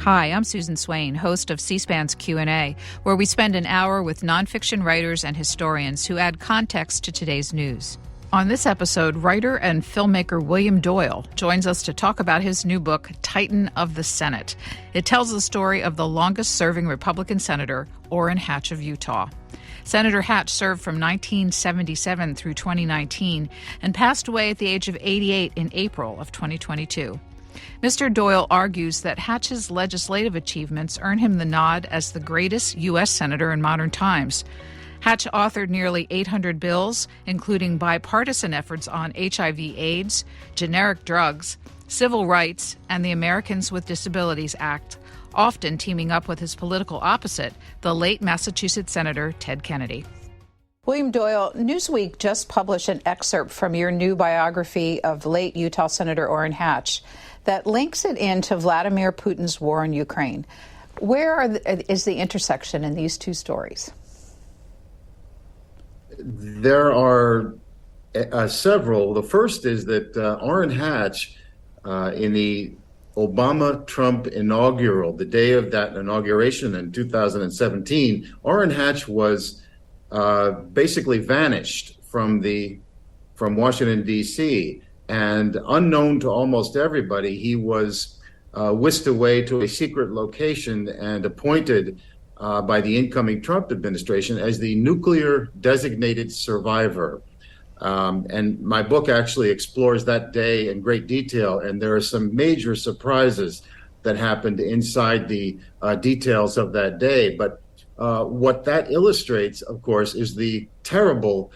Hi, I'm Susan Swain, host of C-SPAN's Q&A, where we spend an hour with nonfiction writers and historians who add context to today's news. On this episode, writer and filmmaker William Doyle joins us to talk about his new book, Titan of the Senate. It tells the story of the longest-serving Republican senator, Orrin Hatch of Utah. Senator Hatch served from 1977 through 2019 and passed away at the age of 88 in April of 2022. Mr. Doyle argues that Hatch's legislative achievements earn him the nod as the greatest U.S. senator in modern times. Hatch authored nearly 800 bills, including bipartisan efforts on HIV/AIDS, generic drugs, civil rights, and the Americans with Disabilities Act, often teaming up with his political opposite, the late Massachusetts Senator Ted Kennedy. William Doyle, Newsweek just published an excerpt from your new biography of late Utah Senator Orrin Hatch that links it into Vladimir Putin's war in Ukraine. Where is the intersection in these two stories? There are several. The first is that Orrin Hatch, in the Obama-Trump inaugural, the day of that inauguration in 2017, Orrin Hatch was basically vanished from Washington, D.C., and unknown to almost everybody, he was whisked away to a secret location and appointed by the incoming Trump administration as the nuclear designated survivor. And my book actually explores that day in great detail, and there are some major surprises that happened inside the details of that day. But what that illustrates, of course, is the terrible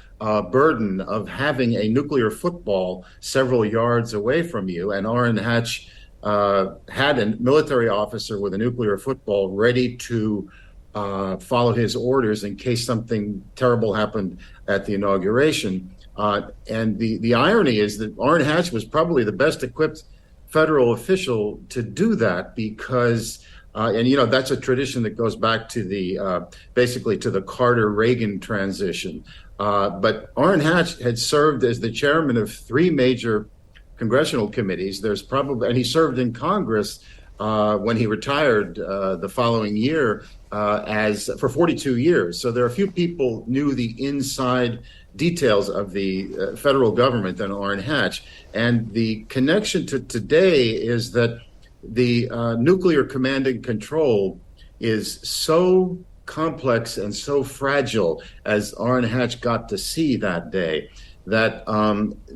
burden of having a nuclear football several yards away from you. And Orrin Hatch had a military officer with a nuclear football ready to follow his orders in case something terrible happened at the inauguration. And the irony is that Orrin Hatch was probably the best equipped federal official to do that because and you know that's a tradition that goes back to the basically to the Carter-Reagan transition. But Orrin Hatch had served as the chairman of three major congressional committees. And he served in Congress when he retired the following year for 42 years. So there are a few people knew the inside details of the federal government than Orrin Hatch. And the connection to today is that the nuclear command and control is so complex and so fragile, as Orrin Hatch got to see that day, that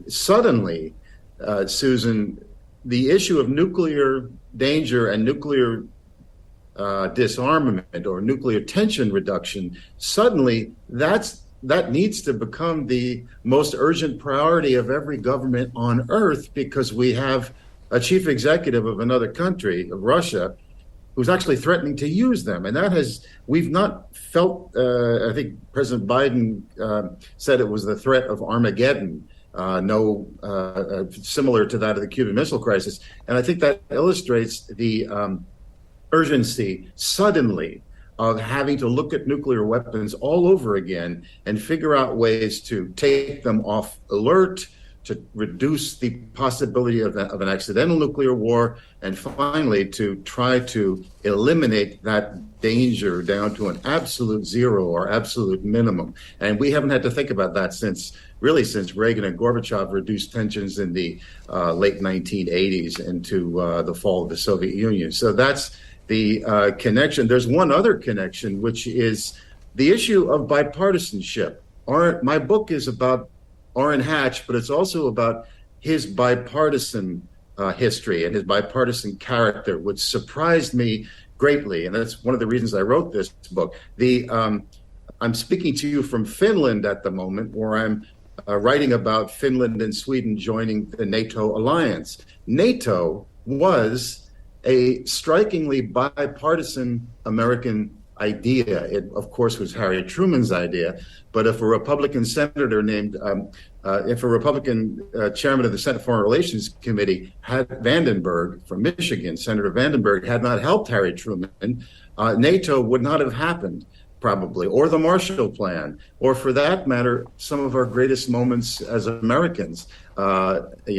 suddenly, Susan, the issue of nuclear danger and nuclear disarmament or nuclear tension reduction, suddenly that needs to become the most urgent priority of every government on earth, because we have a chief executive of another country, of Russia, who's actually threatening to use them. And we've not felt, I think President Biden said it was the threat of Armageddon, similar to that of the Cuban Missile Crisis. And I think that illustrates the urgency suddenly of having to look at nuclear weapons all over again and figure out ways to take them off alert, to reduce the possibility of an accidental nuclear war, and finally to try to eliminate that danger down to an absolute zero or absolute minimum. And we haven't had to think about that since Reagan and Gorbachev reduced tensions in the late 1980s into the fall of the Soviet Union. So that's the connection. There's one other connection, which is the issue of bipartisanship. My book is about Orrin Hatch, but it's also about his bipartisan history and his bipartisan character, which surprised me greatly. And that's one of the reasons I wrote this book. I'm speaking to you from Finland at the moment, where I'm writing about Finland and Sweden joining the NATO alliance. NATO was a strikingly bipartisan American idea. It, of course, was Harry Truman's idea. But if a Republican senator if a Republican chairman of the Senate Foreign Relations Committee Vandenberg from Michigan, Senator Vandenberg, had not helped Harry Truman, NATO would not have happened, probably, or the Marshall Plan, or for that matter, some of our greatest moments as Americans,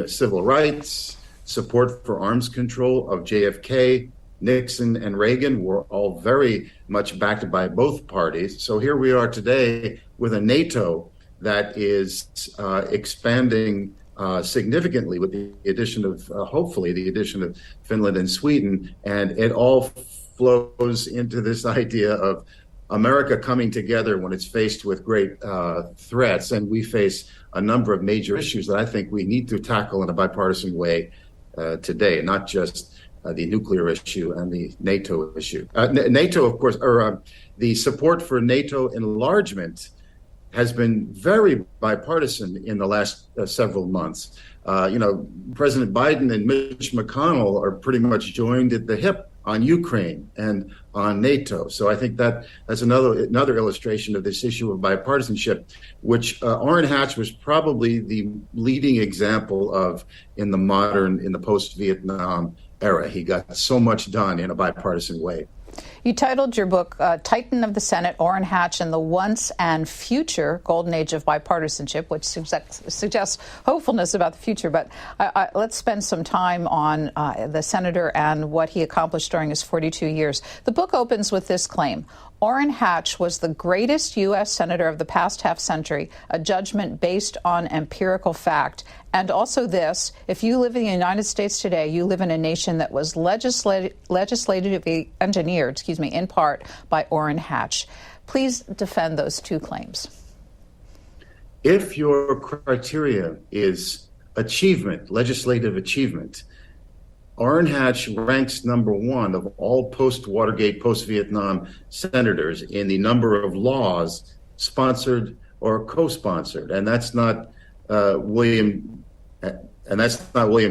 civil rights, support for arms control of JFK, Nixon and Reagan were all very much backed by both parties. So here we are today with a NATO that is expanding significantly with the addition of, hopefully, the addition of Finland and Sweden. And it all flows into this idea of America coming together when it's faced with great threats. And we face a number of major issues that I think we need to tackle in a bipartisan way today, not just the nuclear issue and the NATO issue. NATO, of course, or the support for NATO enlargement has been very bipartisan in the last several months. President Biden and Mitch McConnell are pretty much joined at the hip on Ukraine and on NATO. So I think that's another illustration of this issue of bipartisanship, which Orrin Hatch was probably the leading example of in the post-Vietnam era. He got so much done in a bipartisan way. You titled your book, Titan of the Senate, Orrin Hatch and the Once and Future Golden Age of Bipartisanship, which suggests hopefulness about the future. But let's spend some time on the senator and what he accomplished during his 42 years. The book opens with this claim. Orrin Hatch was the greatest U.S. senator of the past half century, a judgment based on empirical fact. And also this, if you live in the United States today, you live in a nation that was legislatively engineered, in part by Orrin Hatch. Please defend those two claims. If your criteria is achievement, legislative achievement, Orrin Hatch ranks number one of all post-Watergate, post-Vietnam senators in the number of laws sponsored or co-sponsored. And that's not William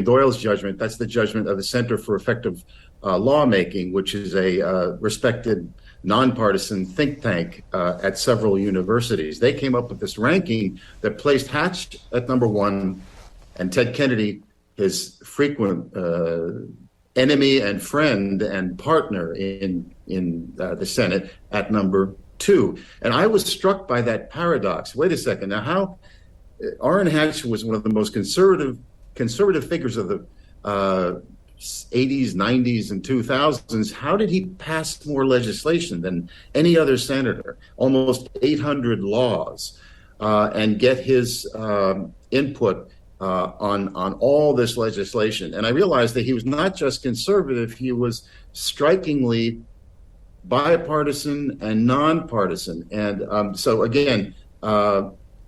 Doyle's judgment. That's the judgment of the Center for Effective Lawmaking, which is a respected nonpartisan think tank at several universities. They came up with this ranking that placed Hatch at number one and Ted Kennedy, his frequent enemy and friend and partner in the Senate, at number two. And I was struck by that paradox. Wait a second. Now, how Orrin Hatch was one of the most conservative figures of the 80s, 90s, and 2000s. How did he pass more legislation than any other senator? Almost 800 laws, and get his input on all this legislation. And I realized that he was not just conservative, he was strikingly bipartisan and nonpartisan. And so again,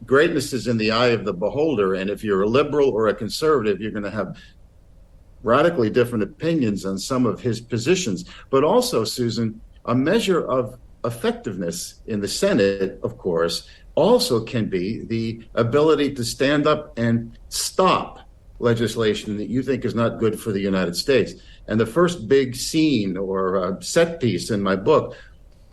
greatness is in the eye of the beholder. And if you're a liberal or a conservative, you're going to have radically different opinions on some of his positions. But also, Susan, a measure of effectiveness in the Senate, of course, also can be the ability to stand up and stop legislation that you think is not good for the United States. And the first big scene or set piece in my book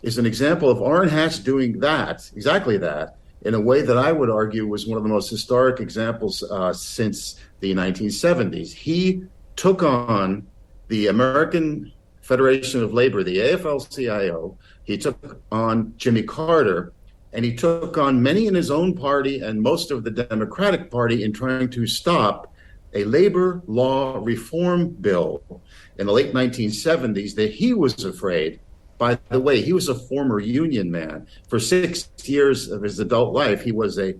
is an example of Orrin Hatch doing that, exactly that, in a way that I would argue was one of the most historic examples since the 1970s. He took on the American Federation of Labor, the AFL-CIO. He took on Jimmy Carter, and he took on many in his own party and most of the Democratic Party in trying to stop a labor law reform bill in the late 1970s that he was afraid. By the way, he was a former union man. For 6 years of his adult life, he was a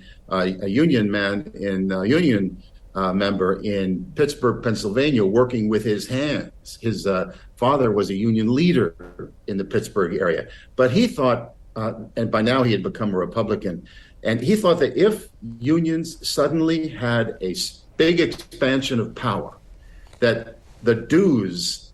union man union member in Pittsburgh, Pennsylvania, working with his hands. His father was a union leader in the Pittsburgh area. But he thought, and by now he had become a Republican, and he thought that if unions suddenly had a big expansion of power, that the dues,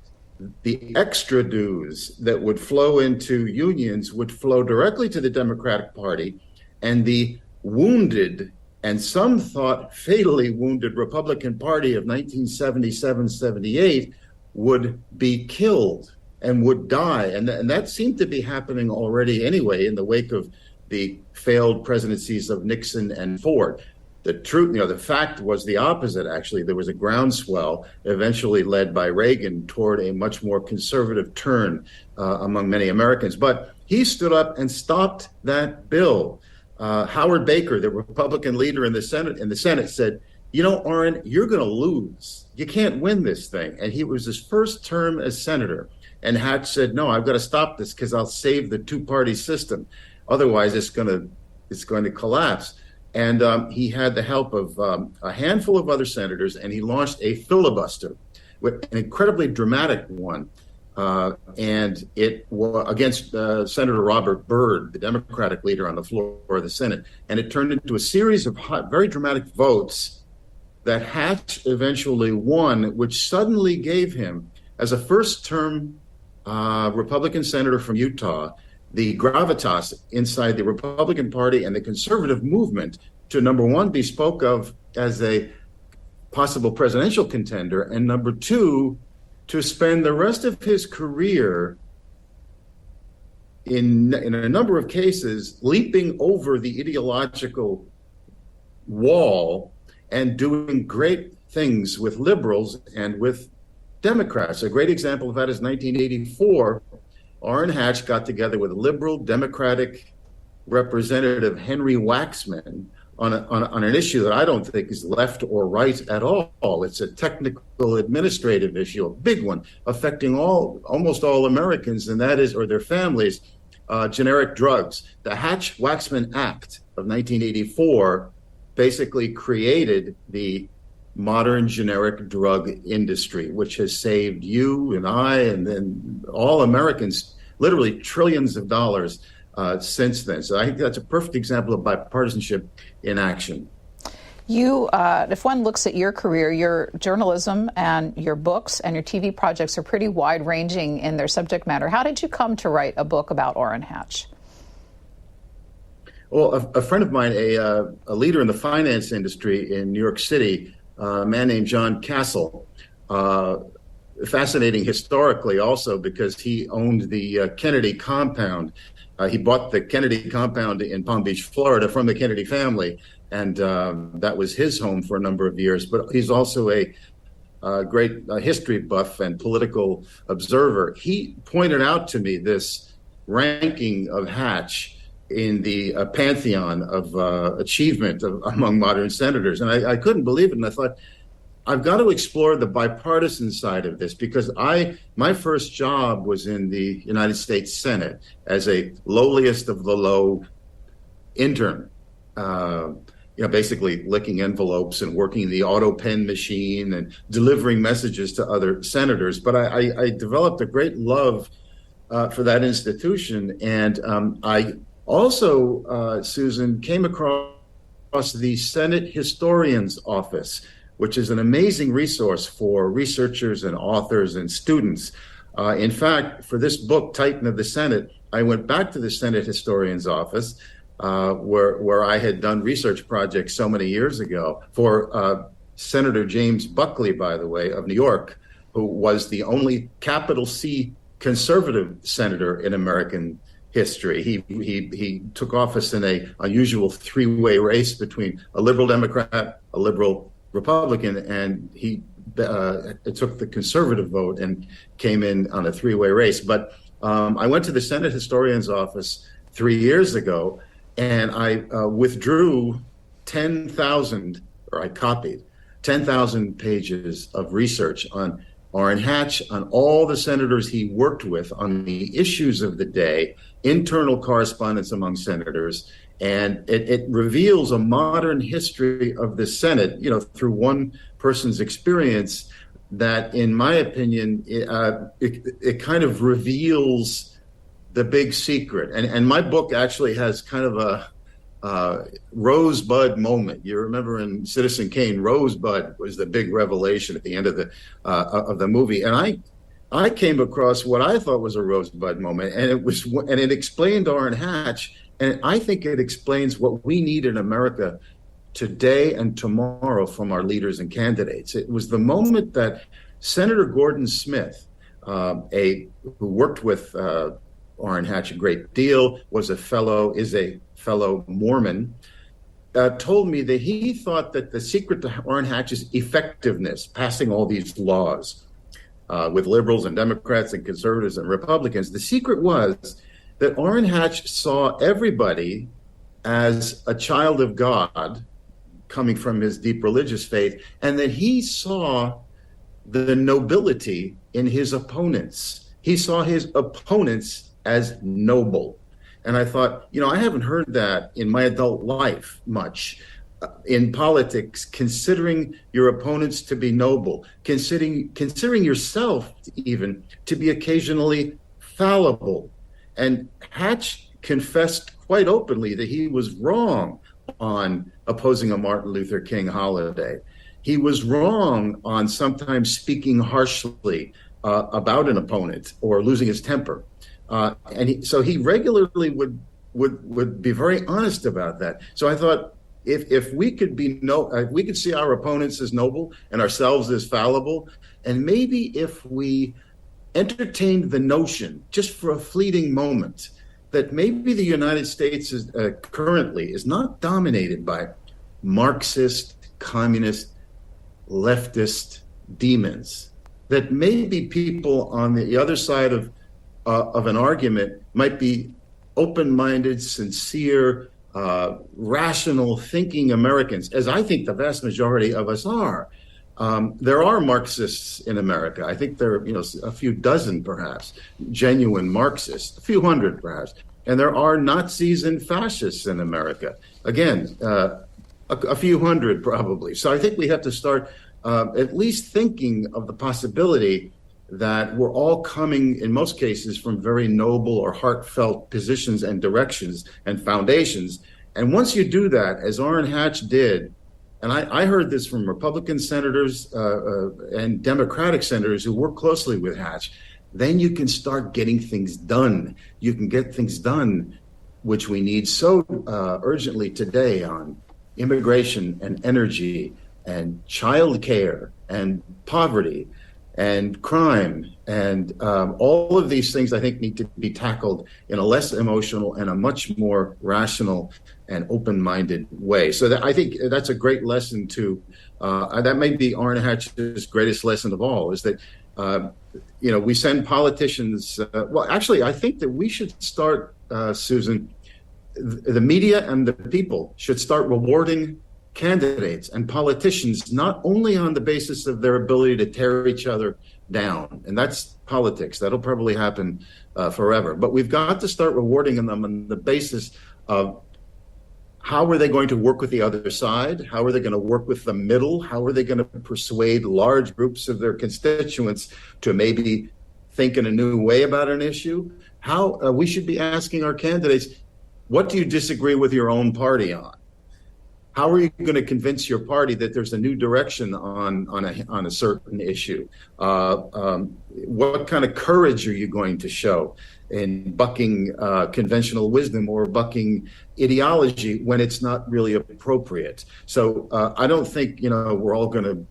the extra dues that would flow into unions would flow directly to the Democratic Party, and the wounded, and some thought fatally wounded, Republican Party of 1977-78 would be killed and would die. And that seemed to be happening already anyway in the wake of the failed presidencies of Nixon and Ford. The truth, the fact was the opposite, actually. There was a groundswell, eventually led by Reagan, toward a much more conservative turn among many Americans. But he stood up and stopped that bill. Howard Baker, the Republican leader in the Senate, said, Orrin, you're going to lose. You can't win this thing. And he was his first term as senator. And Hatch said, no, I've got to stop this because I'll save the two-party system. Otherwise, it's going to collapse. And he had the help of a handful of other senators, and he launched a filibuster, an incredibly dramatic one. And it was against Senator Robert Byrd, the Democratic leader on the floor of the Senate. And it turned into a series of very dramatic votes that Hatch eventually won, which suddenly gave him, as a first-term Republican senator from Utah, the gravitas inside the Republican Party and the conservative movement to, number one, be spoke of as a possible presidential contender, and number two, to spend the rest of his career in a number of cases leaping over the ideological wall and doing great things with liberals and with Democrats. A great example of that is 1984. Orrin Hatch got together with liberal Democratic Representative Henry Waxman on an issue that I don't think is left or right at all. It's a technical administrative issue, a big one, affecting almost all Americans, and that is, or their families, generic drugs. The Hatch-Waxman Act of 1984 basically created the modern generic drug industry, which has saved you and I and then all Americans literally trillions of dollars since then. So I think that's a perfect example of bipartisanship in action. You, if one looks at your career, your journalism and your books and your TV projects are pretty wide-ranging in their subject matter. How did you come to write a book about Orrin Hatch? Well, a friend of mine, a leader in the finance industry in New York City, a man named John Castle, fascinating historically also because he owned the Kennedy compound. He bought the Kennedy compound in Palm Beach, Florida from the Kennedy family, and that was his home for a number of years. But he's also a great history buff and political observer. He pointed out to me this ranking of Hatch in the pantheon of achievement among modern senators. And I couldn't believe it. And I thought, I've got to explore the bipartisan side of this because my first job was in the United States Senate as a lowliest of the low intern, basically licking envelopes and working the auto pen machine and delivering messages to other senators. But I developed a great love for that institution. And I also, Susan, came across the Senate Historian's Office, which is an amazing resource for researchers and authors and students. In fact, for this book, Titan of the Senate, I went back to the Senate Historian's Office, where I had done research projects so many years ago for Senator James Buckley, by the way, of New York, who was the only capital C conservative senator in American history. He took office in a unusual three-way race between a liberal Democrat, a liberal Republican, and he took the conservative vote and came in on a three-way race. But I went to the Senate Historian's Office 3 years ago, and I withdrew 10,000, or I copied 10,000 pages of research on Orrin Hatch, on all the senators he worked with on the issues of the day, internal correspondence among senators, and it reveals a modern history of the Senate, through one person's experience that, in my opinion, it kind of reveals the big secret. And my book actually has kind of a Rosebud moment. You remember in Citizen Kane, Rosebud was the big revelation at the end of the movie, and I came across what I thought was a Rosebud moment, and it explained Orrin Hatch, and I think it explains what we need in America today and tomorrow from our leaders and candidates. It was the moment that Senator Gordon Smith, who worked with Orrin Hatch a great deal, is a fellow Mormon, told me that he thought that the secret to Orrin Hatch's effectiveness, passing all these laws with liberals and Democrats and conservatives and Republicans, the secret was that Orrin Hatch saw everybody as a child of God coming from his deep religious faith, and that he saw the nobility in his opponents. He saw his opponents as noble. And I thought, I haven't heard that in my adult life much. In politics, considering your opponents to be noble, considering yourself even to be occasionally fallible. And Hatch confessed quite openly that he was wrong on opposing a Martin Luther King holiday. He was wrong on sometimes speaking harshly about an opponent or losing his temper. So he regularly would be very honest about that. So I thought, if we could we could see our opponents as noble and ourselves as fallible, and maybe if we entertained the notion, just for a fleeting moment, that maybe the United States is currently is not dominated by Marxist, communist, leftist demons, that maybe people on the other side of an argument might be open-minded, sincere, rational thinking Americans, as I think the vast majority of us are. There are Marxists in America. I think there are, a few dozen perhaps, genuine Marxists, a few hundred perhaps. And there are Nazis and fascists in America. Again, a few hundred probably. So I think we have to start at least thinking of the possibility that we're all coming, in most cases, from very noble or heartfelt positions and directions and foundations. And once you do that, as Orrin Hatch did, and I heard this from Republican senators and Democratic senators who work closely with Hatch, then you can start getting things done. You can get things done, which we need so urgently today on immigration and energy and child care and poverty and crime, and all of these things I think need to be tackled in a less emotional and a much more rational and open-minded way. So I think that's a great lesson to, that may be Orrin Hatch's greatest lesson of all, is that, we send politicians, well, actually, I think that we should start, Susan, the media and the people should start rewarding candidates and politicians, not only on the basis of their ability to tear each other down, and that's politics. That'll probably happen forever. But we've got to start rewarding them on the basis of how are they going to work with the other side? How are they going to work with the middle? How are they going to persuade large groups of their constituents to maybe think in a new way about an issue? How we should be asking our candidates, what do you disagree with your own party on? How are you going to convince your party that there's a new direction on a certain issue? What kind of courage are you going to show in bucking conventional wisdom or bucking ideology when it's not really appropriate? So I don't think we're all going to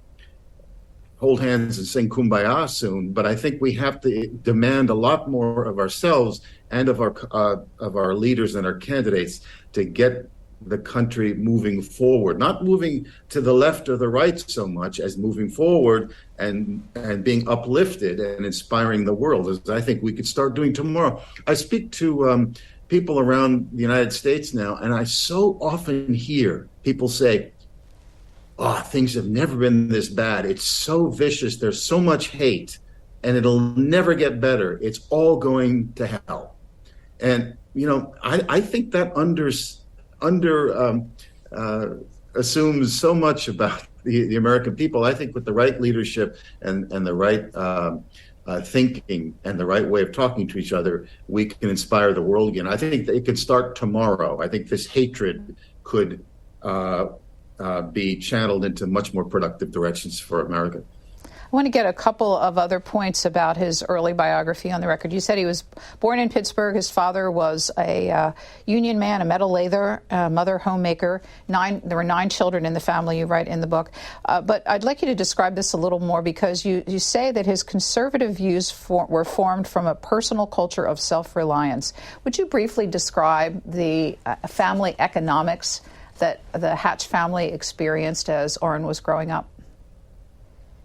hold hands and sing Kumbaya soon, but I think we have to demand a lot more of ourselves and of our leaders and our candidates to get the country moving forward, not moving to the left or the right so much as moving forward and being uplifted and inspiring the world, as I think we could start doing tomorrow. I speak to people around the United States now, and I so often hear people say, "Oh, things have never been this bad. It's so vicious. There's so much hate, and it'll never get better. It's all going to hell." And I think that assumes so much about the American people. I think with the right leadership and the right thinking and the right way of talking to each other, we can inspire the world again. I think it could start tomorrow. I think this hatred could be channeled into much more productive directions for America. I want to get a couple of other points about his early biography on the record. You said he was born in Pittsburgh. His father was a union man, a metal lather, mother homemaker. There were 9 children in the family, you write in the book. But I'd like you to describe this a little more, because you say that his conservative views were formed from a personal culture of self-reliance. Would you briefly describe the family economics that the Hatch family experienced as Orrin was growing up?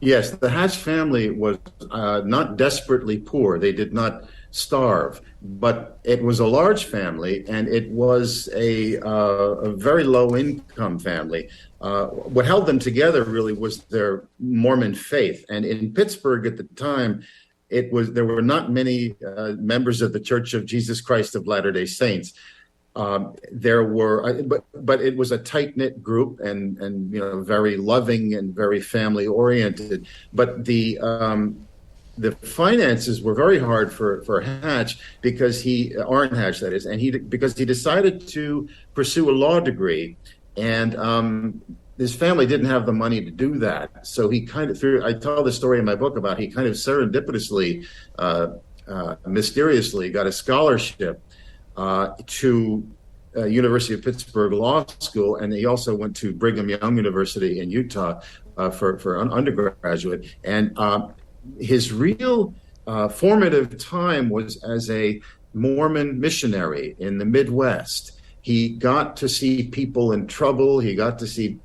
Yes, the Hatch family was not desperately poor. They did not starve, but it was a large family, and it was a very low-income family. What held them together really was their Mormon faith. And in Pittsburgh at the time, there were not many members of the Church of Jesus Christ of Latter-day Saints. There were, but it was a tight-knit group and very loving and very family-oriented. But the finances were very hard for Hatch because Orrin Hatch, that is, and because he decided to pursue a law degree, and his family didn't have the money to do that. So he kind of I tell the story in my book about he kind of serendipitously, mysteriously got a scholarship to University of Pittsburgh Law School, and he also went to Brigham Young University in Utah for an undergraduate. And his real formative time was as a Mormon missionary in the Midwest. He got to see people in trouble. He got to see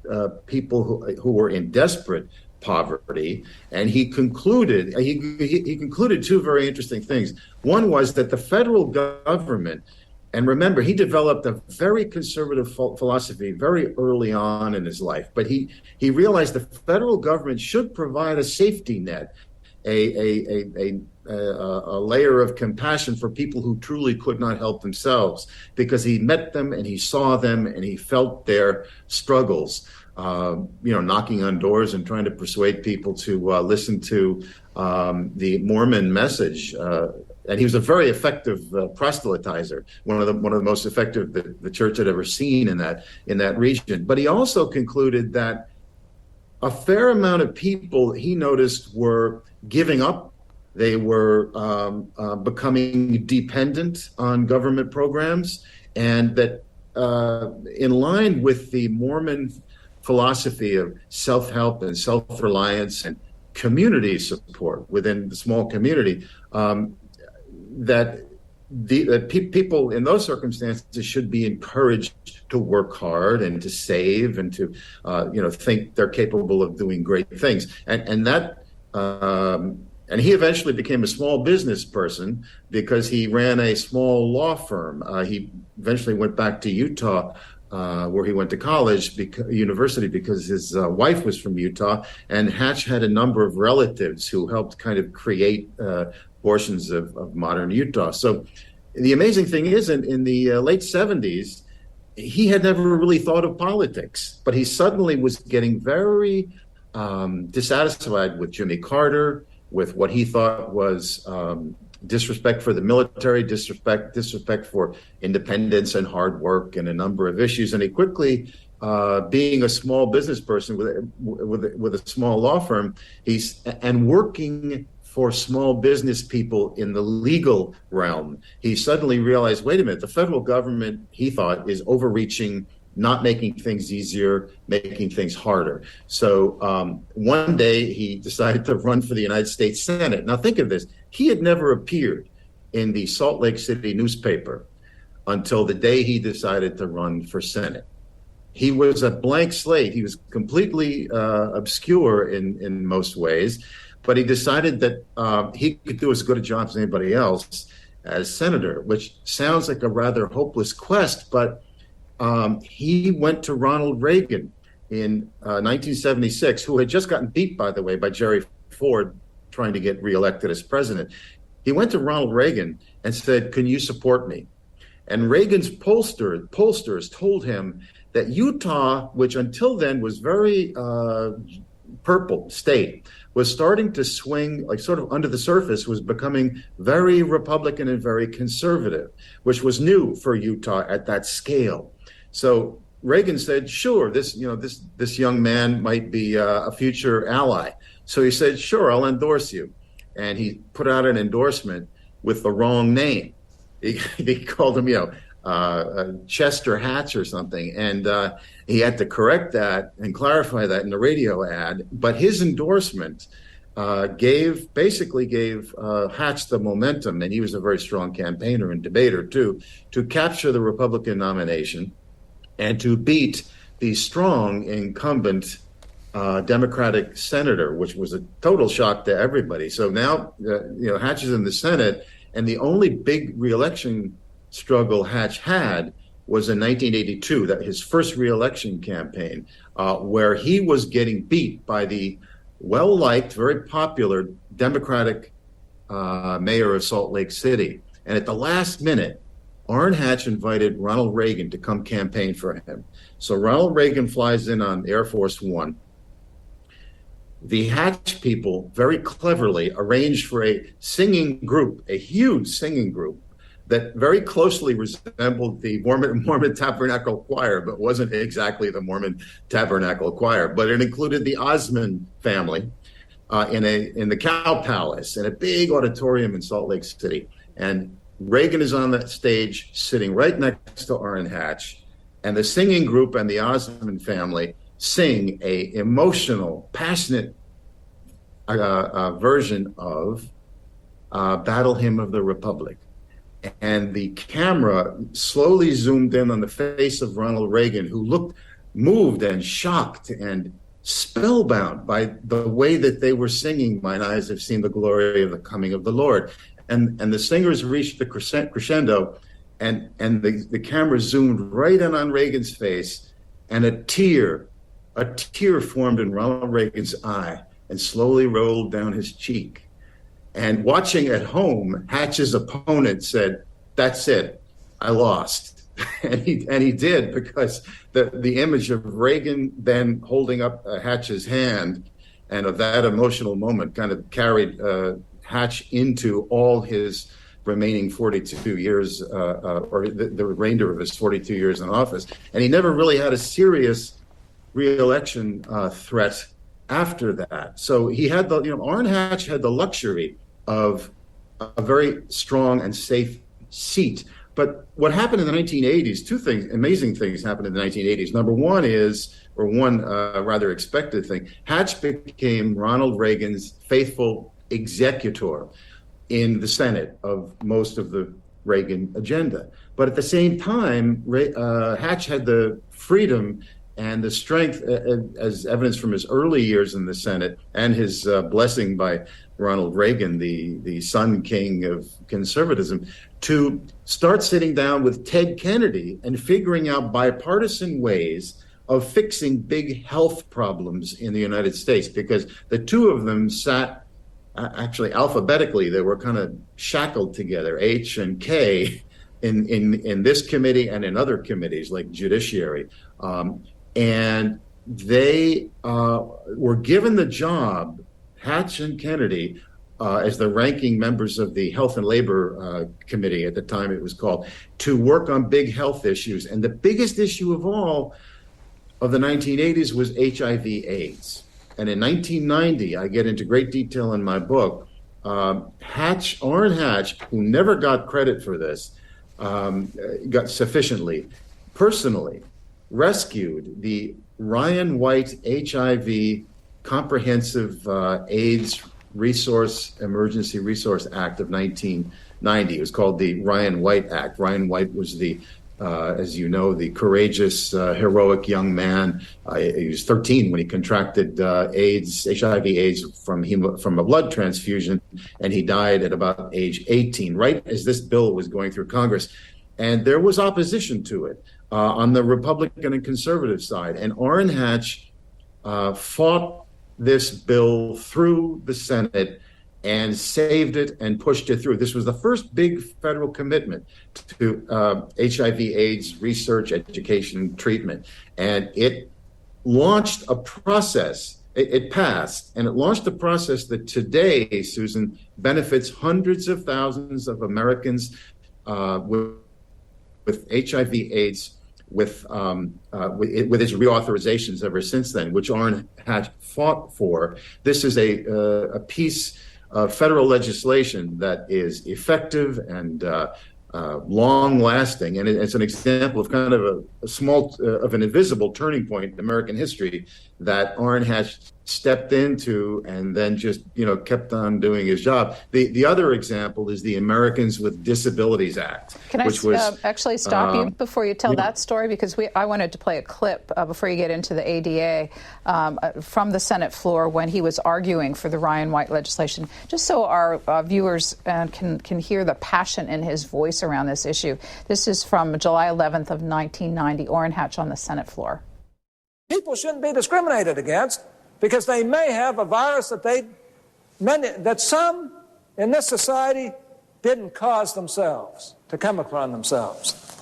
people who were in desperate poverty, and he concluded two very interesting things. One was that the federal government, and remember, he developed a very conservative philosophy very early on in his life, but he realized the federal government should provide a safety net, a layer of compassion for people who truly could not help themselves, because he met them and he saw them and he felt their struggles, knocking on doors and trying to persuade people to listen to the Mormon message. And he was a very effective proselytizer, one of the most effective the church had ever seen in that region. But he also concluded that a fair amount of people, he noticed, were giving up. They were becoming dependent on government programs, and that in line with the Mormon philosophy of self-help and self-reliance and community support within the small community, that people in those circumstances should be encouraged to work hard and to save and to think they're capable of doing great things. And he eventually became a small business person because he ran a small law firm. He eventually went back to Utah, where he went to university, because his wife was from Utah, and Hatch had a number of relatives who helped kind of create portions of modern Utah. So the amazing thing is, in the late 70s, he had never really thought of politics, but he suddenly was getting very dissatisfied with Jimmy Carter, with what he thought was disrespect for the military, disrespect for independence and hard work, and a number of issues. And he quickly, being a small business person with a small law firm, and working for small business people in the legal realm, he suddenly realized, wait a minute, the federal government, he thought, is overreaching, not making things easier, making things harder. So one day he decided to run for the United States Senate. Now think of this. He had never appeared in the Salt Lake City newspaper until the day he decided to run for Senate. He was a blank slate. He was completely obscure in most ways, but he decided that he could do as good a job as anybody else as senator, which sounds like a rather hopeless quest, but he went to Ronald Reagan in 1976, who had just gotten beat, by the way, by Jerry Ford trying to get reelected as president. He went to Ronald Reagan and said, "Can you support me?" And Reagan's pollsters told him that Utah, which until then was very purple state, was starting to swing, like sort of under the surface, was becoming very Republican and very conservative, which was new for Utah at that scale. So Reagan said, sure, this young man might be a future ally. So he said, sure, I'll endorse you. And he put out an endorsement with the wrong name. He called him, Chester Hatch or something. And he had to correct that and clarify that in the radio ad. But his endorsement basically gave Hatch the momentum, and he was a very strong campaigner and debater too, to capture the Republican nomination and to beat the strong incumbent Democratic senator, which was a total shock to everybody. So now, Hatch is in the Senate, and the only big reelection struggle Hatch had was in 1982, that his first reelection campaign, where he was getting beat by the well-liked, very popular Democratic mayor of Salt Lake City. And at the last minute, Orrin Hatch invited Ronald Reagan to come campaign for him. So Ronald Reagan flies in on Air Force One. The Hatch people very cleverly arranged for a singing group, a huge singing group, that very closely resembled the Mormon Tabernacle Choir, but wasn't exactly the Mormon Tabernacle Choir. But it included the Osmond family in the Cow Palace, in a big auditorium in Salt Lake City. And Reagan is on that stage, sitting right next to Orrin Hatch, and the singing group and the Osmond family sing a emotional, passionate version of Battle Hymn of the Republic. And the camera slowly zoomed in on the face of Ronald Reagan, who looked moved and shocked and spellbound by the way that they were singing "Mine Eyes Have Seen the Glory of the Coming of the Lord." And the singers reached the crescendo, and the camera zoomed right in on Reagan's face, and a tear formed in Ronald Reagan's eye and slowly rolled down his cheek. And watching at home, Hatch's opponent said, "That's it, I lost." and he did, because the image of Reagan then holding up Hatch's hand, and of that emotional moment, kind of carried Hatch into all his remaining 42 years, or the remainder of his 42 years in office. And he never really had a serious re-election threat after that. So he had Orrin Hatch had the luxury of a very strong and safe seat. But what happened in the 1980s, amazing things happened in the 1980s. Number one is, or one rather expected thing, Hatch became Ronald Reagan's faithful executor in the Senate of most of the Reagan agenda. But at the same time, Hatch had the freedom and the strength, as evidence from his early years in the Senate and his blessing by Ronald Reagan, the Sun King of conservatism, to start sitting down with Ted Kennedy and figuring out bipartisan ways of fixing big health problems in the United States, because the two of them sat actually alphabetically. They were kind of shackled together, H and K, in this committee and in other committees like Judiciary. And they were given the job, Hatch and Kennedy, as the ranking members of the Health and Labor Committee at the time it was called, to work on big health issues. And the biggest issue of all of the 1980s was HIV/AIDS. And in 1990, I get into great detail in my book, Orrin Hatch, who never got credit for this, got sufficiently, personally rescued the Ryan White HIV Comprehensive AIDS Emergency Resource Act of 1990. It was called the Ryan White Act. Ryan White was as you know, the courageous, heroic young man. He was 13 when he contracted HIV/AIDS from a blood transfusion, and he died at about age 18, right as this bill was going through Congress. And there was opposition to it on the Republican and conservative side. And Orrin Hatch fought this bill through the Senate and saved it and pushed it through. This was the first big federal commitment to HIV/AIDS research, education, treatment. And it launched a process. It passed, and it launched a process that today, Susan, benefits hundreds of thousands of Americans with HIV/AIDS, with its reauthorizations ever since then, which Orrin Hatch fought for. This is a piece of federal legislation that is effective and long-lasting, and it's an example of kind of a small, of an invisible turning point in American history that Orrin Hatch stepped into and then just, kept on doing his job. The other example is the Americans with Disabilities Act. Can I actually stop you before you tell that story? Because I wanted to play a clip before you get into the ADA from the Senate floor when he was arguing for the Ryan White legislation, just so our viewers can hear the passion in his voice around this issue. This is from July 11th of 1990, Orrin Hatch on the Senate floor. People shouldn't be discriminated against because they may have a virus that some in this society didn't cause themselves to come upon themselves.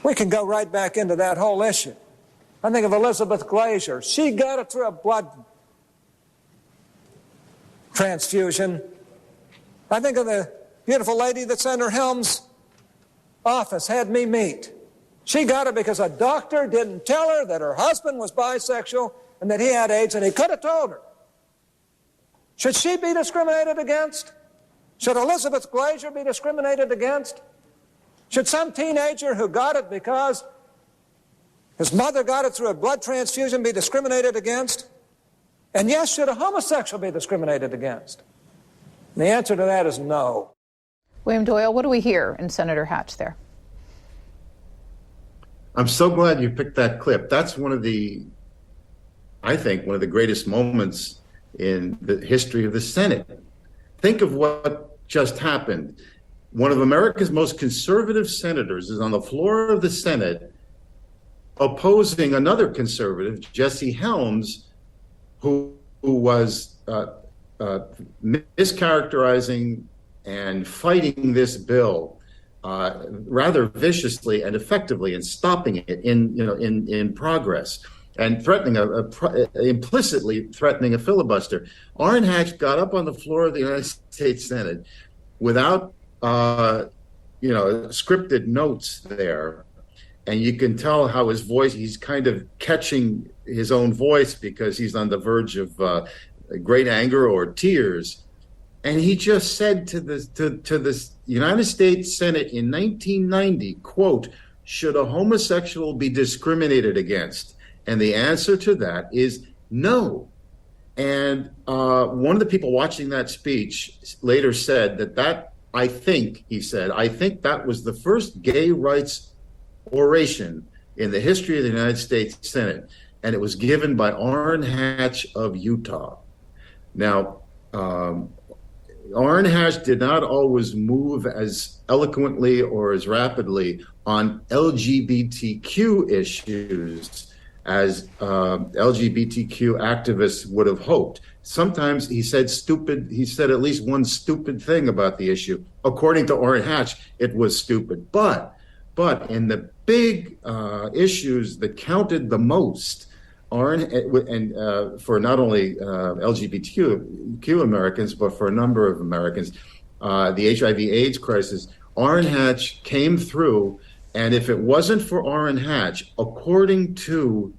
We can go right back into that whole issue. I think of Elizabeth Glazier. She got it through a blood transfusion. I think of the beautiful lady that Senator Helms' office had me meet. She got it because a doctor didn't tell her that her husband was bisexual and that he had AIDS, and he could have told her. Should she be discriminated against? Should Elizabeth Glazier be discriminated against? Should some teenager who got it because his mother got it through a blood transfusion be discriminated against? And yes, should a homosexual be discriminated against? And the answer to that is no. William Doyle, what do we hear in Senator Hatch there? I'm so glad you picked that clip. That's I think, one of the greatest moments in the history of the Senate. Think of what just happened. One of America's most conservative senators is on the floor of the Senate opposing another conservative, Jesse Helms, who was mischaracterizing and fighting this bill rather viciously and effectively, and stopping it in progress, and implicitly threatening a filibuster. Orrin Hatch got up on the floor of the United States Senate without scripted notes there. And you can tell how his voice, he's kind of catching his own voice because he's on the verge of great anger or tears. And he just said to the United States Senate in 1990, quote, "Should a homosexual be discriminated against?" And the answer to that is no. And one of the people watching that speech later said that I think that was the first gay rights oration in the history of the United States Senate, and it was given by Orrin Hatch of Utah. Now, Orrin Hatch did not always move as eloquently or as rapidly on LGBTQ issues as LGBTQ activists would have hoped. Sometimes he said at least one stupid thing about the issue. According to Orrin Hatch, it was stupid. But in the big issues that counted the most, for not only LGBTQ Americans, but for a number of Americans, the HIV/AIDS crisis, Orrin Hatch came through. And if it wasn't for Orrin Hatch, according to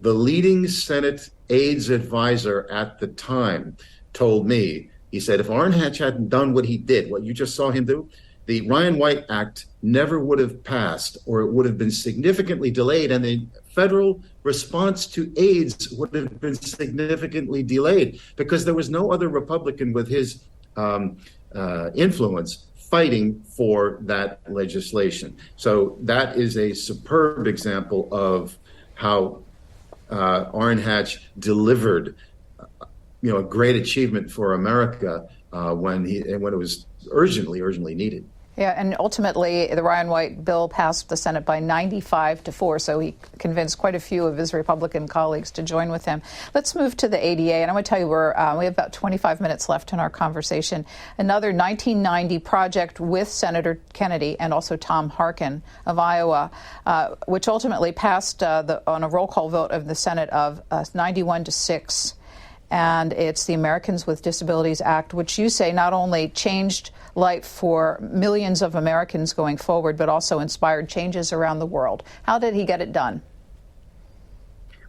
the leading Senate AIDS advisor at the time, told me, he said, if Orrin Hatch hadn't done what he did, what you just saw him do, the Ryan White Act never would have passed, or it would have been significantly delayed, and the federal response to AIDS would have been significantly delayed because there was no other Republican with his influence fighting for that legislation. So that is a superb example of how Orrin Hatch delivered, a great achievement for America when it was urgently needed. Yeah, and ultimately, the Ryan White bill passed the Senate by 95-4, so he convinced quite a few of his Republican colleagues to join with him. Let's move to the ADA, and I'm going to tell you we have about 25 minutes left in our conversation. Another 1990 project with Senator Kennedy and also Tom Harkin of Iowa, which ultimately passed on a roll call vote of the Senate of 91-6. And it's the Americans with Disabilities Act, which you say not only changed life for millions of Americans going forward, but also inspired changes around the world. How did he get it done?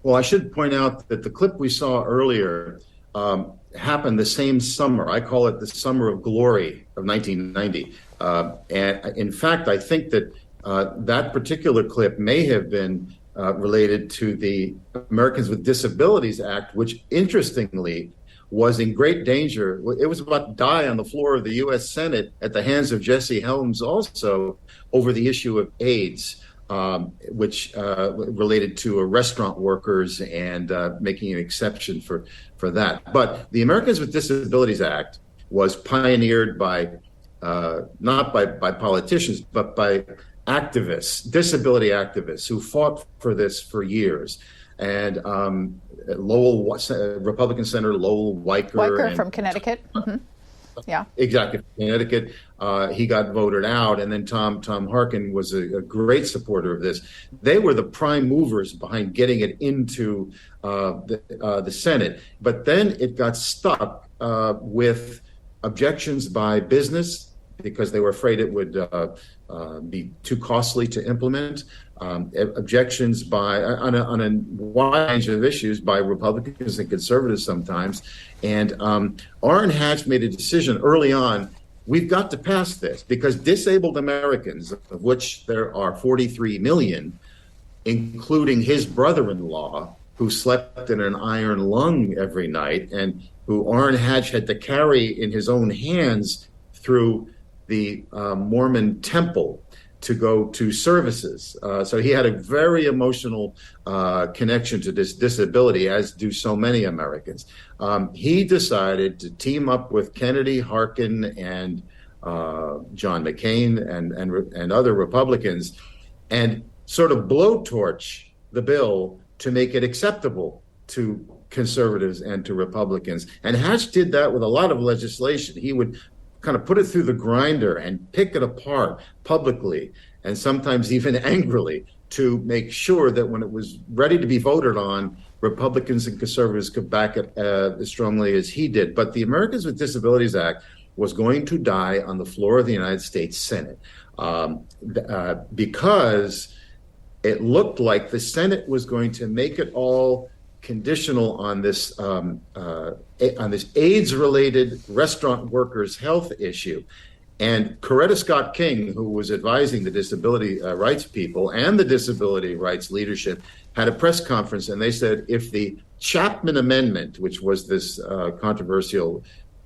Well, I should point out that the clip we saw earlier happened the same summer. I call it the summer of glory of 1990. And in fact, I think that that particular clip may have been related to the Americans with Disabilities Act, which interestingly was in great danger. It was about to die on the floor of the U.S. Senate at the hands of Jesse Helms also over the issue of AIDS, which related to restaurant workers and making an exception for that. But the Americans with Disabilities Act was pioneered by not by politicians, but by activists, disability activists who fought for this for years. And Republican Senator Lowell Weicker from Connecticut. Mm-hmm. Yeah. Exactly. Connecticut, he got voted out, and then Tom Harkin was a great supporter of this. They were the prime movers behind getting it into the Senate, but then it got stuck with objections by business because they were afraid it would be too costly to implement. Objections on a wide range of issues by Republicans and conservatives sometimes. And Orrin Hatch made a decision early on, we've got to pass this because disabled Americans, of which there are 43 million, including his brother-in-law, who slept in an iron lung every night and who Orrin Hatch had to carry in his own hands through the Mormon temple to go to services. So he had a very emotional connection to this disability, as do so many Americans. He decided to team up with Kennedy, Harkin, and John McCain and other Republicans and sort of blowtorch the bill to make it acceptable to conservatives and to Republicans. And Hatch did that with a lot of legislation. He would kind of put it through the grinder and pick it apart publicly and sometimes even angrily to make sure that when it was ready to be voted on, Republicans and conservatives could back it as strongly as he did. But the Americans with Disabilities Act was going to die on the floor of the United States Senate because it looked like the Senate was going to make it all conditional on this AIDS-related restaurant workers' health issue. And Coretta Scott King, who was advising the disability rights people and the disability rights leadership, had a press conference, and they said if the Chapman Amendment, which was this controversial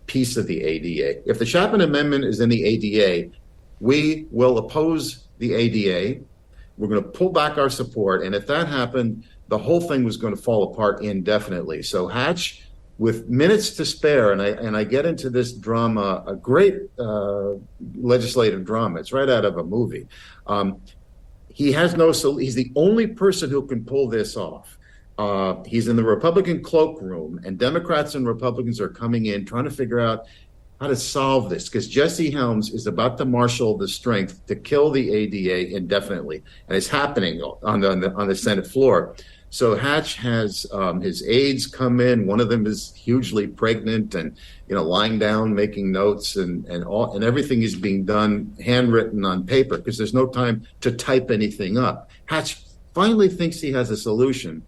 piece of the ADA, if the Chapman Amendment is in the ADA, we will oppose the ADA. We're going to pull back our support. And if that happened, the whole thing was going to fall apart indefinitely. So Hatch, with minutes to spare, and I get into this drama, a great legislative drama. It's right out of a movie. He's the only person who can pull this off. He's in the Republican cloakroom, and Democrats and Republicans are coming in trying to figure out how to solve this, because Jesse Helms is about to marshal the strength to kill the ADA indefinitely, and it's happening on the Senate floor. So Hatch has his aides come in. One of them is hugely pregnant and lying down, making notes, and everything is being done handwritten on paper because there's no time to type anything up. Hatch finally thinks he has a solution,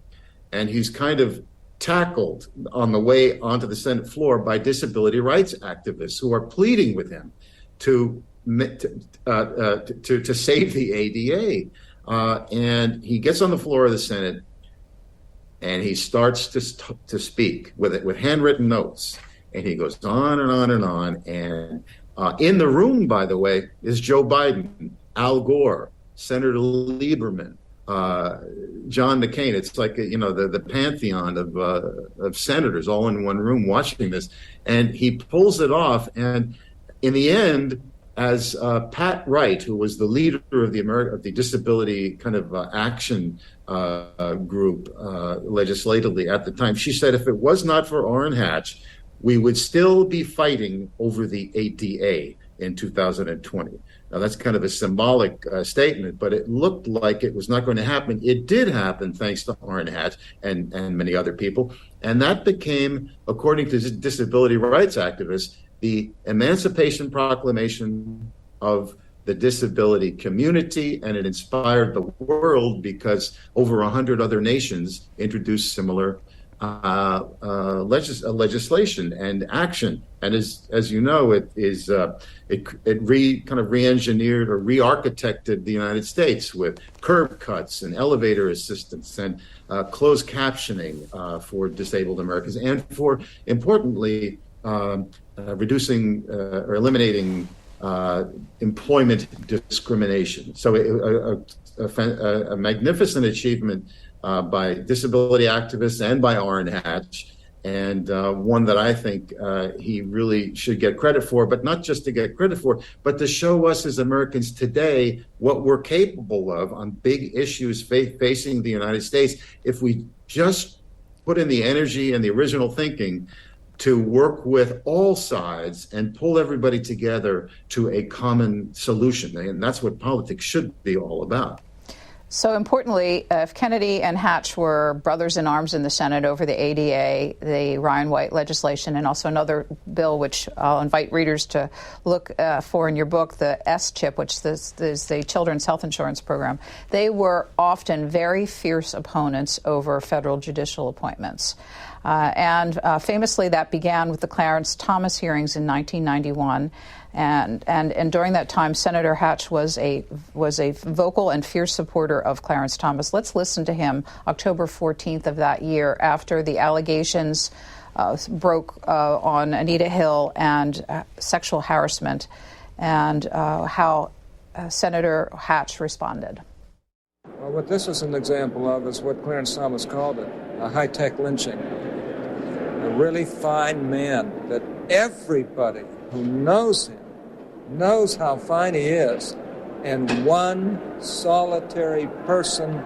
and he's kind of tackled on the way onto the Senate floor by disability rights activists who are pleading with him to save the ADA. And he gets on the floor of the Senate and he starts to speak with handwritten notes. And he goes on and on and on. And in the room, by the way, is Joe Biden, Al Gore, Senator Lieberman, John McCain. It's like the pantheon of senators all in one room watching this, and he pulls it off. And in the end, as Pat Wright, who was the leader of the disability kind of action group legislatively at the time, she said, if it was not for Orrin Hatch, we would still be fighting over the ADA in 2020. Now, that's kind of a symbolic statement, but it looked like it was not going to happen. It did happen thanks to Orrin Hatch and many other people. And that became, according to disability rights activists, the Emancipation Proclamation of the disability community. And it inspired the world because over 100 other nations introduced similar legislation and action. And as you know, it kind of re-engineered or re-architected the United States with curb cuts and elevator assistance and closed captioning for disabled Americans, and for, importantly, reducing or eliminating employment discrimination. So a magnificent achievement by disability activists and by Orrin Hatch, and one that I think he really should get credit for, but not just to get credit for, but to show us as Americans today what we're capable of on big issues facing the United States if we just put in the energy and the original thinking to work with all sides and pull everybody together to a common solution. And that's what politics should be all about. So importantly, if Kennedy and Hatch were brothers in arms in the Senate over the ADA, the Ryan White legislation, and also another bill which I'll invite readers to look for in your book, the S-CHIP, which is the Children's Health Insurance Program, they were often very fierce opponents over federal judicial appointments. And famously, that began with the Clarence Thomas hearings in 1991. And during that time, Senator Hatch was a vocal and fierce supporter of Clarence Thomas. Let's listen to him October 14th of that year after the allegations broke on Anita Hill and sexual harassment, and how Senator Hatch responded. Well, what this is an example of is what Clarence Thomas called it, a high-tech lynching. A really fine man that everybody who knows him knows how fine he is, and one solitary person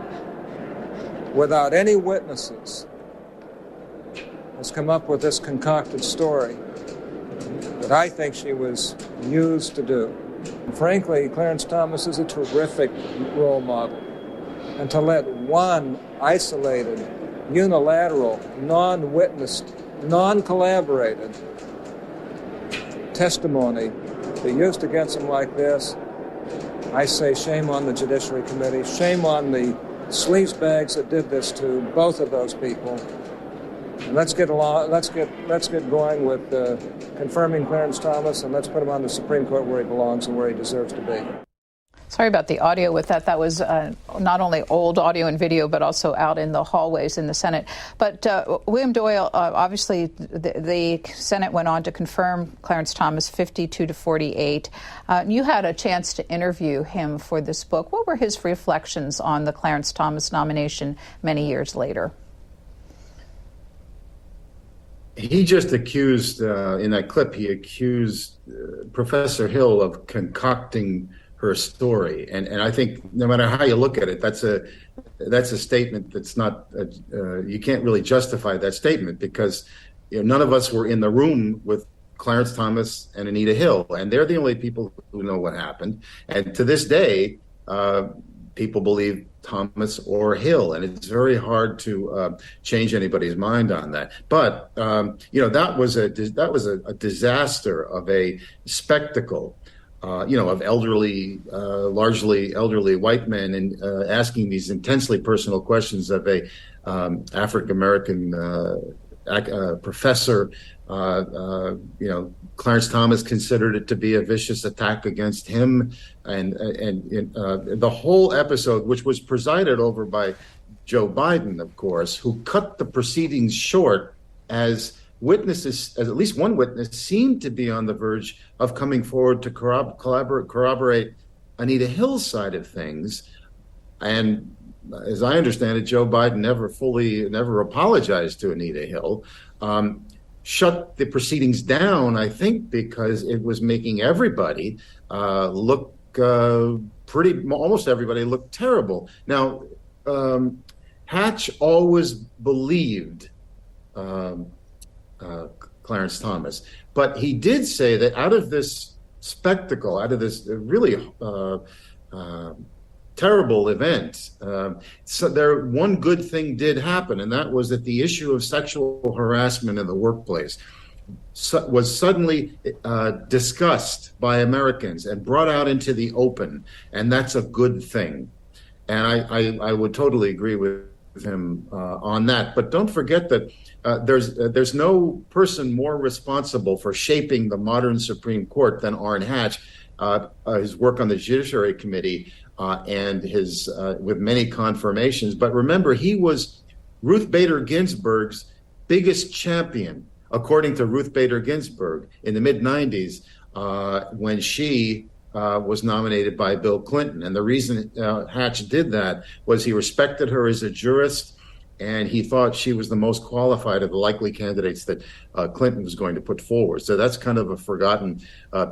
without any witnesses has come up with this concocted story that I think she was used to do. And frankly, Clarence Thomas is a terrific role model. And to let one isolated, unilateral, non-witnessed, non-collaborated testimony be used against him like this, I say shame on the Judiciary Committee, shame on the sleazebags that did this to both of those people. And let's get going with confirming Clarence Thomas, and let's put him on the Supreme Court where he belongs and where he deserves to be. Sorry about the audio with that. That was not only old audio and video, but also out in the hallways in the Senate. But William Doyle, obviously, the Senate went on to confirm Clarence Thomas 52-48. You had a chance to interview him for this book. What were his reflections on the Clarence Thomas nomination many years later? He just accused, in that clip, he accused Professor Hill of concocting her story, and I think no matter how you look at it, that's a statement that's not you can't really justify that statement, because none of us were in the room with Clarence Thomas and Anita Hill, and they're the only people who know what happened. And to this day, people believe Thomas or Hill, and it's very hard to change anybody's mind on that. But that was a disaster of a spectacle. Of elderly, largely elderly white men, and asking these intensely personal questions of a African-American professor. Clarence Thomas considered it to be a vicious attack against him, and the whole episode, which was presided over by Joe Biden, of course, who cut the proceedings short as witnesses, as at least one witness, seemed to be on the verge of coming forward to corroborate Anita Hill's side of things. And as I understand it, Joe Biden never apologized to Anita Hill, shut the proceedings down, I think, because it was making everybody look almost everybody looked terrible. Now, Hatch always believed Clarence Thomas, but he did say that out of this spectacle, out of this really terrible event, one good thing did happen, and that was that the issue of sexual harassment in the workplace was suddenly discussed by Americans and brought out into the open, and that's a good thing. And I would totally agree with him on that. But don't forget that there's no person more responsible for shaping the modern Supreme Court than Orrin Hatch. His work on the Judiciary Committee and his with many confirmations. But remember, he was Ruth Bader Ginsburg's biggest champion, according to Ruth Bader Ginsburg, in the mid-90s when she was nominated by Bill Clinton. And the reason Hatch did that was he respected her as a jurist, and he thought she was the most qualified of the likely candidates that Clinton was going to put forward. So that's kind of a forgotten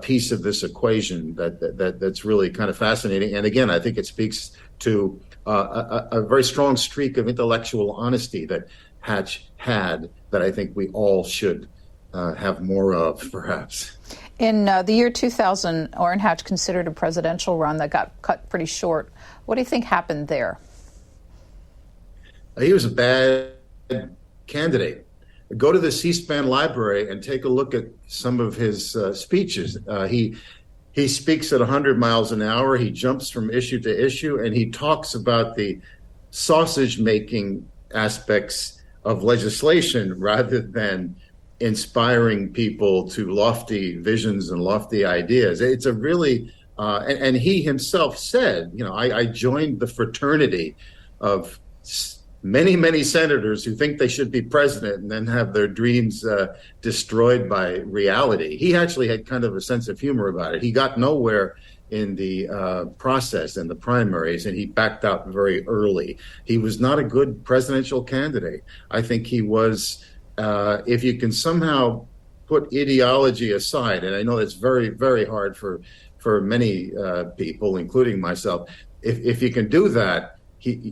piece of this equation that's really kind of fascinating. And again, I think it speaks to a very strong streak of intellectual honesty that Hatch had, that I think we all should have more of, perhaps. In the year 2000, Orrin Hatch considered a presidential run that got cut pretty short. What do you think happened there? He was a bad candidate. Go to the C-SPAN library and take a look at some of his speeches. He speaks at 100 miles an hour. He jumps from issue to issue, and he talks about the sausage-making aspects of legislation rather than inspiring people to lofty visions and lofty ideas. It's a really, and he himself said, I joined the fraternity of many, many senators who think they should be president and then have their dreams destroyed by reality. He actually had kind of a sense of humor about it. He got nowhere in the process in the primaries, and he backed out very early. He was not a good presidential candidate. I think he was, if you can somehow put ideology aside, and I know that's very, very hard for many people, including myself, if you can do that,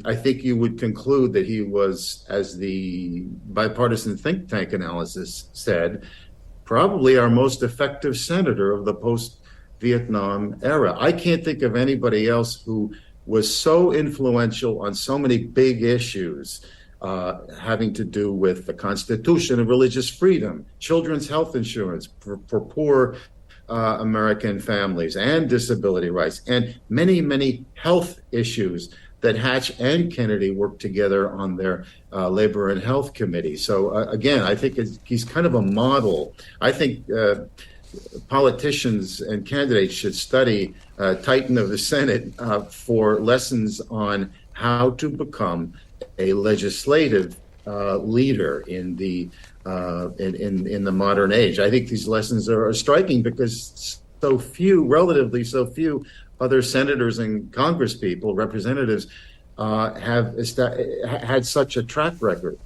I think you would conclude that he was, as the bipartisan think tank analysis said, probably our most effective senator of the post-Vietnam era. I can't think of anybody else who was so influential on so many big issues having to do with the Constitution and religious freedom, children's health insurance for poor American families, and disability rights, and many, many health issues that Hatch and Kennedy worked together on their Labor and Health Committee. So again, I think he's kind of a model. I think politicians and candidates should study Titan of the Senate for lessons on how to become a legislative leader in the modern age. I think these lessons are striking because relatively so few other senators and congresspeople, representatives, have had such a track record.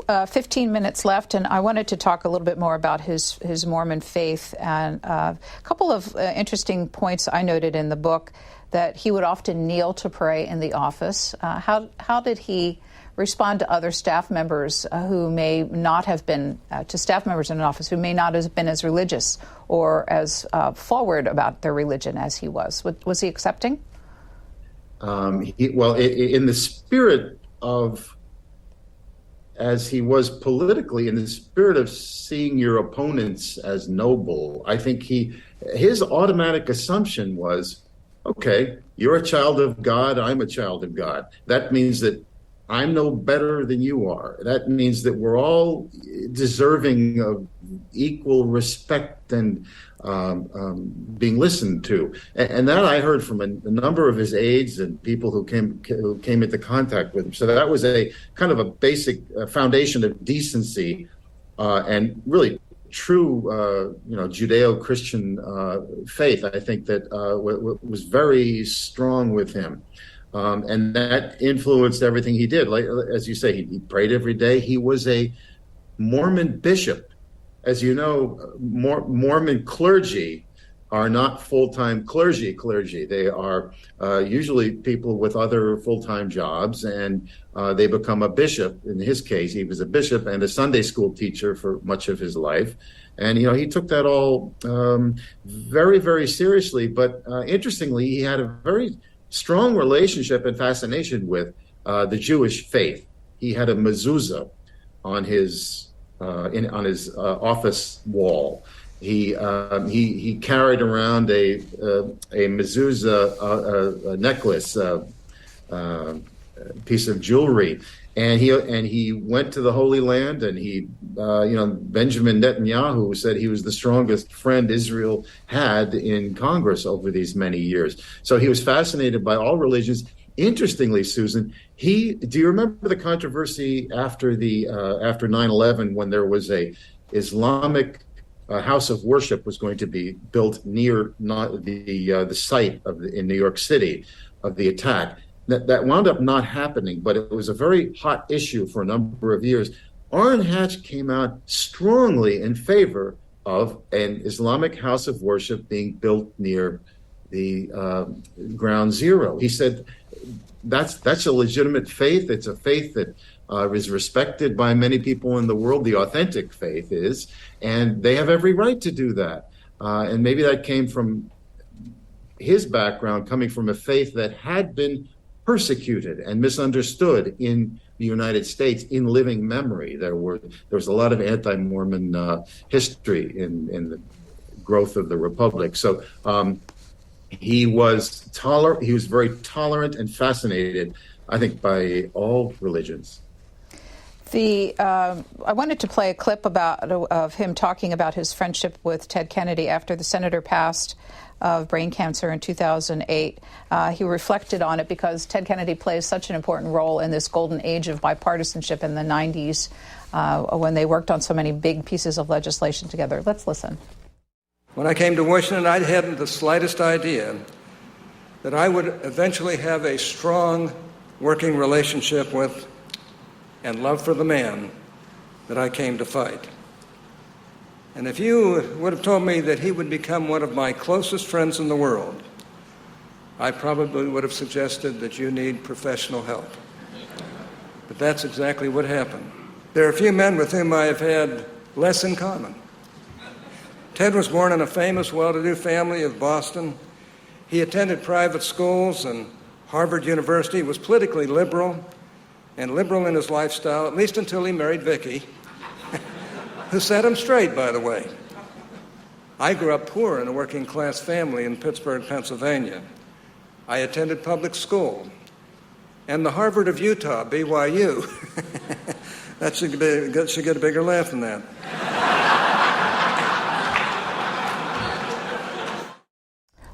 15 minutes left, and I wanted to talk a little bit more about his Mormon faith, and a couple of interesting points I noted in the book, that he would often kneel to pray in the office. How did he respond to other staff members who may not have been, to staff members in an office who may not have been as religious or as forward about their religion as he was? Was he accepting? In the spirit of, as he was politically, in the spirit of seeing your opponents as noble, I think his automatic assumption was, okay, you're a child of God, I'm a child of God. That means that I'm no better than you are. That means that we're all deserving of equal respect and being listened to. And that I heard from a number of his aides and people who came into contact with him. So that was a kind of a basic foundation of decency and really true, Judeo-Christian faith. I think that was very strong with him. And that influenced everything he did. Like, as you say, he prayed every day. He was a Mormon bishop. As you know, Mormon clergy are not full-time clergy. They are usually people with other full-time jobs, and they become a bishop. In his case, he was a bishop and a Sunday school teacher for much of his life. And, he took that all very, very seriously. But interestingly, he had a very strong relationship and fascination with the Jewish faith. He had a mezuzah on his office wall. He carried around a mezuzah necklace, piece of jewelry, and he went to the Holy Land. And Benjamin Netanyahu said he was the strongest friend Israel had in Congress over these many years. So he was fascinated by all religions. Interestingly, Susan, do you remember the controversy after 9/11 when there was a Islamic house of worship was going to be built near the site in New York City of the attack? That wound up not happening, but it was a very hot issue for a number of years. Orrin Hatch came out strongly in favor of an Islamic house of worship being built near the ground zero. He said that's a legitimate faith. It's a faith that is respected by many people in the world. The authentic faith is, and they have every right to do that. And maybe that came from his background, coming from a faith that had been persecuted and misunderstood in the United States in living memory. There was a lot of anti-Mormon history in the growth of the Republic. So he was tolerant. He was very tolerant and fascinated, I think, by all religions. I wanted to play a clip of him talking about his friendship with Ted Kennedy after the senator passed of brain cancer in 2008. He reflected on it because Ted Kennedy plays such an important role in this golden age of bipartisanship in the 90s when they worked on so many big pieces of legislation together. Let's listen. When I came to Washington, I hadn't the slightest idea that I would eventually have a strong working relationship with and love for the man that I came to fight. And if you would have told me that he would become one of my closest friends in the world, I probably would have suggested that you need professional help. But that's exactly what happened. There are a few men with whom I have had less in common. Ted was born in a famous, well-to-do family of Boston. He attended private schools and Harvard University, was politically liberal, and liberal in his lifestyle, at least until he married Vicki, who set him straight, by the way. I grew up poor in a working-class family in Pittsburgh, Pennsylvania. I attended public school. And the Harvard of Utah, BYU, that should get a bigger laugh than that.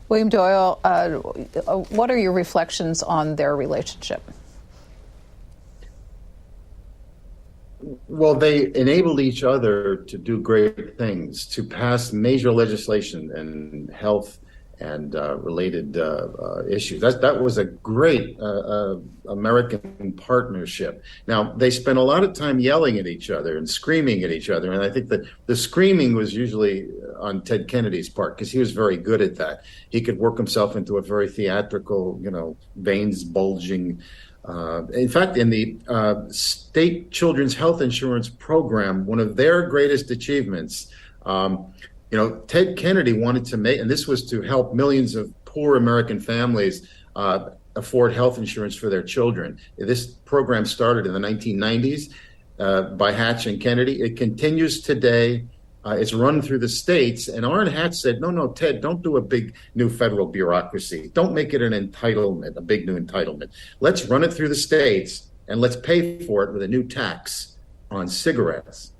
William Doyle, what are your reflections on their relationship? Well, they enabled each other to do great things, to pass major legislation and health and related issues. That was a great American partnership. Now, they spent a lot of time yelling at each other and screaming at each other, and I think that the screaming was usually on Ted Kennedy's part because he was very good at that. He could work himself into a very theatrical, veins bulging. In fact, in the state children's health insurance program, one of their greatest achievements, Ted Kennedy wanted to make, and this was to help millions of poor American families afford health insurance for their children. This program started in the 1990s by Hatch and Kennedy. It continues today. It's run through the states. And Orrin Hatch said, no, Ted, don't do a big new federal bureaucracy. Don't make it an entitlement, a big new entitlement. Let's run it through the states and let's pay for it with a new tax on cigarettes.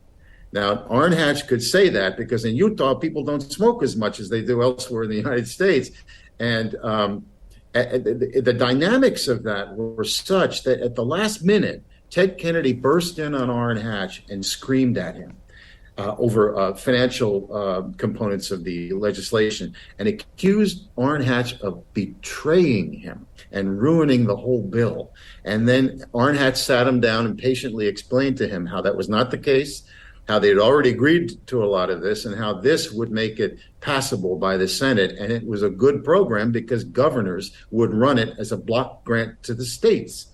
Now, Orrin Hatch could say that because in Utah, people don't smoke as much as they do elsewhere in the United States. And the dynamics of that were such that at the last minute, Ted Kennedy burst in on Orrin Hatch and screamed at him over financial components of the legislation and accused Orrin Hatch of betraying him and ruining the whole bill. And then Orrin Hatch sat him down and patiently explained to him how that was not the case, how they had already agreed to a lot of this, and how this would make it passable by the Senate. And it was a good program because governors would run it as a block grant to the states.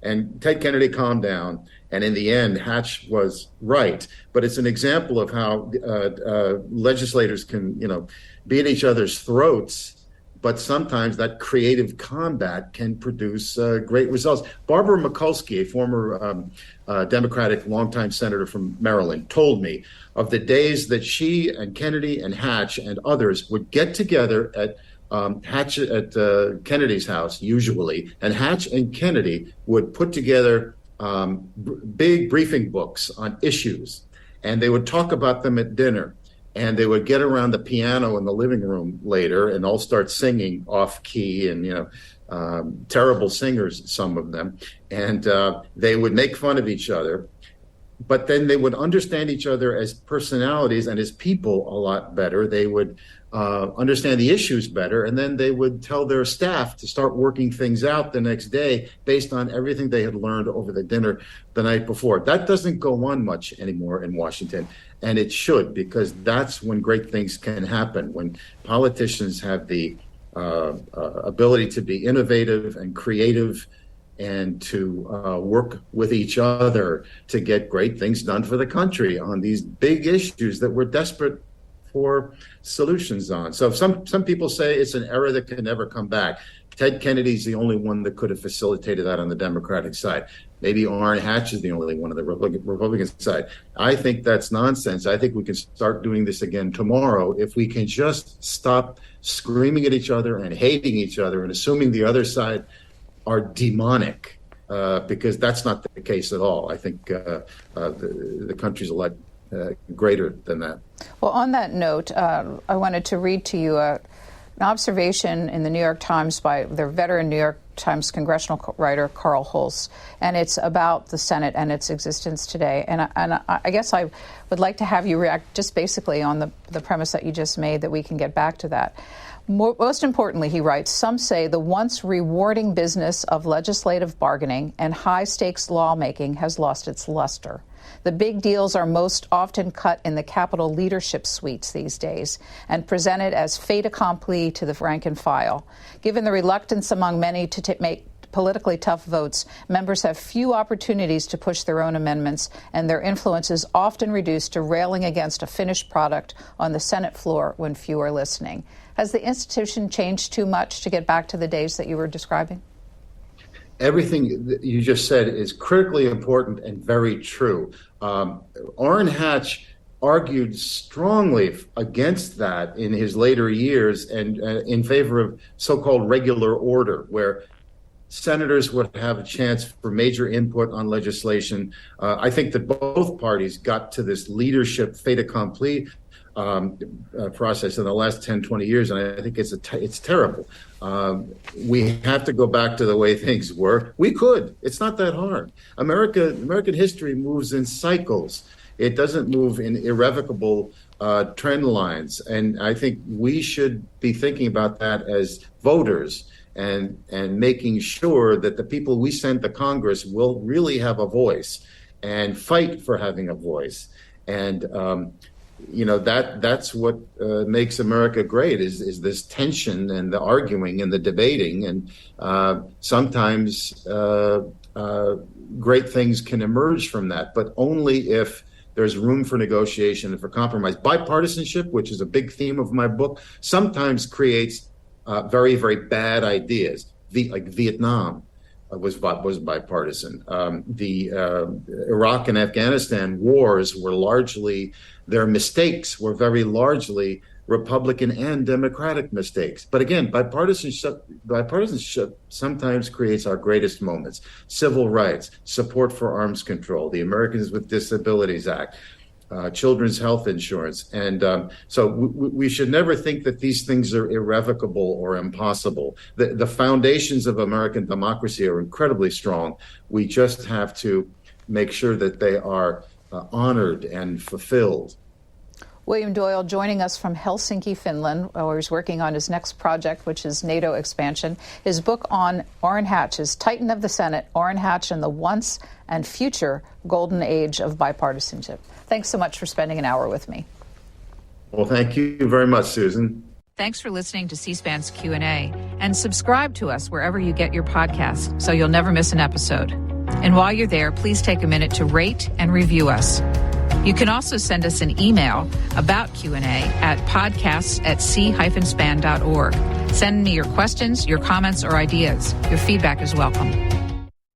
And Ted Kennedy calmed down, and in the end, Hatch was right. But it's an example of how legislators can, be at each other's throats, but sometimes that creative combat can produce great results. Barbara Mikulski, a former Democratic longtime senator from Maryland, told me of the days that she and Kennedy and Hatch and others would get together at Hatch at Kennedy's house, usually, and Hatch and Kennedy would put together big briefing books on issues, and they would talk about them at dinner, and they would get around the piano in the living room later and all start singing off key and, terrible singers, some of them, and they would make fun of each other. But then they would understand each other as personalities and as people a lot better. They would understand the issues better, and then they would tell their staff to start working things out the next day based on everything they had learned over the dinner the night before. That doesn't go on much anymore in Washington, and it should, because that's when great things can happen, when politicians have the ability to be innovative and creative and to work with each other to get great things done for the country on these big issues that we're desperate for solutions on. So some people say it's an era that can never come back. Ted Kennedy's the only one that could have facilitated that on the Democratic side. Maybe Orrin Hatch is the only one on the Republican side. I think that's nonsense. I think we can start doing this again tomorrow if we can just stop screaming at each other and hating each other and assuming the other side are demonic, because that's not the case at all. I think the country's a lot greater than that. Well, on that note, I wanted to read to you an observation in the New York Times by their veteran New York Times congressional writer Carl Hulse, and it's about the Senate and its existence today. And I guess I would like to have you react just basically on the premise that you just made, that we can get back to that. Most importantly, he writes, some say the once rewarding business of legislative bargaining and high-stakes lawmaking has lost its luster. The big deals are most often cut in the Capitol leadership suites these days and presented as fait accompli to the rank and file. Given the reluctance among many to make politically tough votes, members have few opportunities to push their own amendments, and their influence is often reduced to railing against a finished product on the Senate floor when few are listening. Has the institution changed too much to get back to the days that you were describing? Everything that you just said is critically important and very true. Orrin Hatch argued strongly against that in his later years and in favor of so-called regular order, where senators would have a chance for major input on legislation. I think that both parties got to this leadership fait accompli process in the last 10, 20 years, and I think it's terrible. We have to go back to the way things were. We could. It's not that hard. American history moves in cycles. It doesn't move in irrevocable trend lines, and I think we should be thinking about that as voters and making sure that the people we send to Congress will really have a voice and fight for having a voice. And that's what makes America great is this tension and the arguing and the debating, and sometimes great things can emerge from that, but only if there's room for negotiation and for compromise. Bipartisanship, which is a big theme of my book, sometimes creates very, very bad ideas. Like Vietnam was bipartisan. The Iraq and Afghanistan wars were largely, their mistakes were very largely Republican and Democratic mistakes. But again, bipartisanship sometimes creates our greatest moments. Civil rights, support for arms control, the Americans with Disabilities Act, children's health insurance. And so we should never think that these things are irrevocable or impossible. The foundations of American democracy are incredibly strong. We just have to make sure that they are honored and fulfilled. William Doyle joining us from Helsinki, Finland, where he's working on his next project, which is NATO expansion. His book on Orrin Hatch is Titan of the Senate, Orrin Hatch and the Once and Future Golden Age of Bipartisanship. Thanks so much for spending an hour with me. Well, thank you very much, Susan. Thanks for listening to C-SPAN's Q&A, and subscribe to us wherever you get your podcasts so you'll never miss an episode. And while you're there, please take a minute to rate and review us. You can also send us an email about Q&A at podcasts@c-span.org. Send me your questions, your comments, or ideas. Your feedback is welcome.